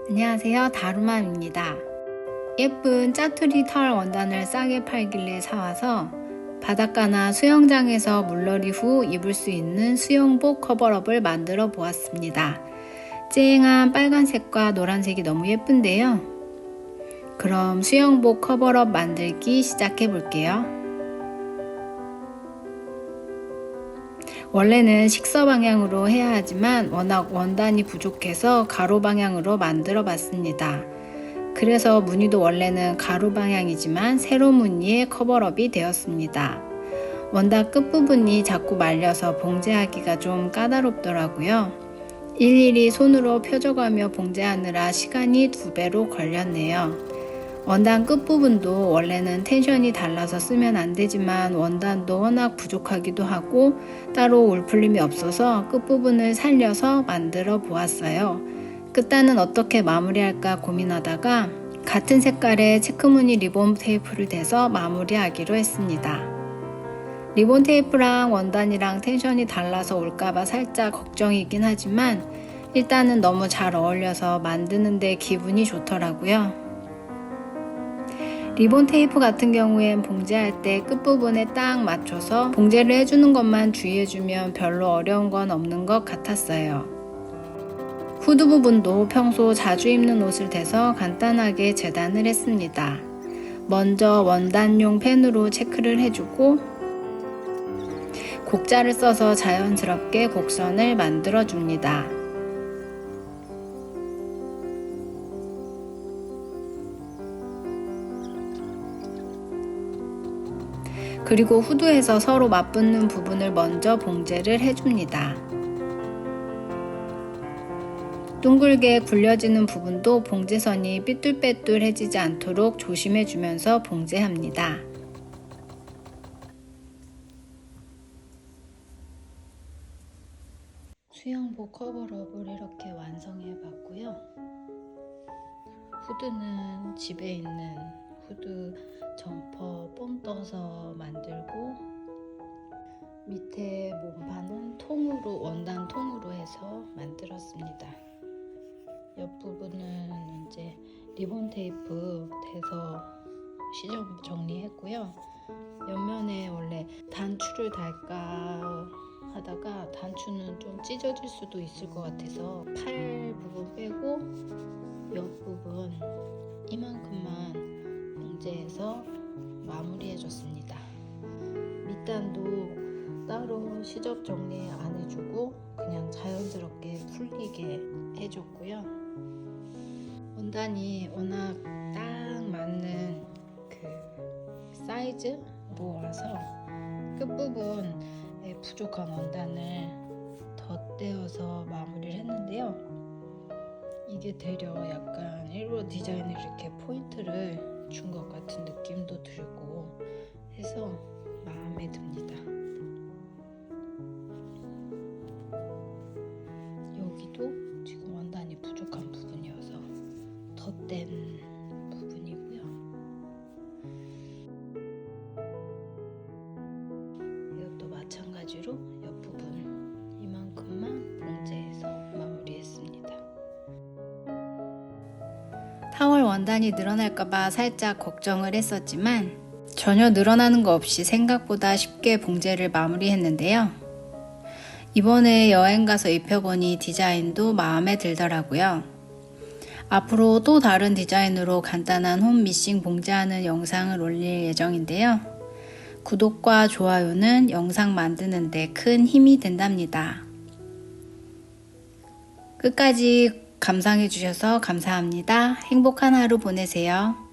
안녕하세요, 다루맘입니다. 예쁜 짜투리 털 원단을 싸게 팔길래 사와서 바닷가나 수영장에서 물놀이 후 입을 수 있는 수영복 커버업을 만들어 보았습니다. 쨍한 빨간색과 노란색이 너무 예쁜데요. 그럼 수영복 커버업 만들기 시작해 볼게요. 원래는 식서 방향으로 해야 하지만 워낙 원단이 부족해서 가로 방향으로 만들어 봤습니다. 그래서 무늬도 원래는 가로 방향이지만 세로 무늬의 커버업이 되었습니다. 원단 끝부분이 자꾸 말려서 봉제하기가 좀 까다롭더라고요. 일일이 손으로 펴져가며 봉제하느라 시간이 2배로 걸렸네요. 원단 끝부분도 원래는 텐션이 달라서 쓰면 안 되지만 원단도 워낙 부족하기도 하고 따로 울풀림이 없어서 끝부분을 살려서 만들어 보았어요. 끝단은 어떻게 마무리할까 고민하다가 같은 색깔의 체크무늬 리본 테이프를 대서 마무리하기로 했습니다. 리본 테이프랑 원단이랑 텐션이 달라서 올까봐 살짝 걱정이긴 하지만 일단은 너무 잘 어울려서 만드는데 기분이 좋더라고요. 리본 테이프 같은 경우엔 봉제할 때 끝부분에 딱 맞춰서 봉제를 해주는 것만 주의해주면 별로 어려운 건 없는 것 같았어요. 후드 부분도 평소 자주 입는 옷을 대서 간단하게 재단을 했습니다. 먼저 원단용 펜으로 체크를 해주고 곡자를 써서 자연스럽게 곡선을 만들어 줍니다. 그리고 후드에서 서로 맞붙는 부분을 먼저 봉제를 해줍니다. 둥글게 굴려지는 부분도 봉제선이 삐뚤빼뚤해지지 않도록 조심해주면서 봉제합니다. 수영복 커버업을 이렇게 완성해 봤고요. 후드는 집에 있는 후드 점퍼 뽕 떠서 만들고 밑에 몸판은 통으로 원단 통으로 해서 만들었습니다. 옆부분은 이제 리본 테이프 대서 시접 정리했고요. 옆면에 원래 단추를 달까 하다가 단추는 좀 찢어질 수도 있을 것 같아서 팔 부분 빼고 옆부분 이만큼만 봉제해서 마무리해줬습니다. 밑단도 따로 시접 정리 안 해주고 그냥 자연스럽게 풀리게 해줬고요. 원단이 워낙 딱 맞는 그 사이즈로 와서 끝부분에 부족한 원단을 덧대어서 마무리를 했는데요. 이게 되려 약간 일부러 디자인을 이렇게 포인트를 준 것 같은 느낌도 들고 해서 마음에 듭니다. 여기도 지금 원단이 부족한 부분이어서 덧댄 부분이고요. 이것도 마찬가지로 옆부분 이만큼만 봉제해서 마무리했습니다. 타월 원단이 늘어날까봐 살짝 걱정을 했었지만 전혀 늘어나는 거 없이 생각보다 쉽게 봉제를 마무리했는데요. 이번에 여행 가서 입혀보니 디자인도 마음에 들더라고요. 앞으로 또 다른 디자인으로 간단한 홈 미싱 봉제하는 영상을 올릴 예정인데요. 구독과 좋아요는 영상 만드는데 큰 힘이 된답니다. 끝까지 감상해 주셔서 감사합니다. 행복한 하루 보내세요.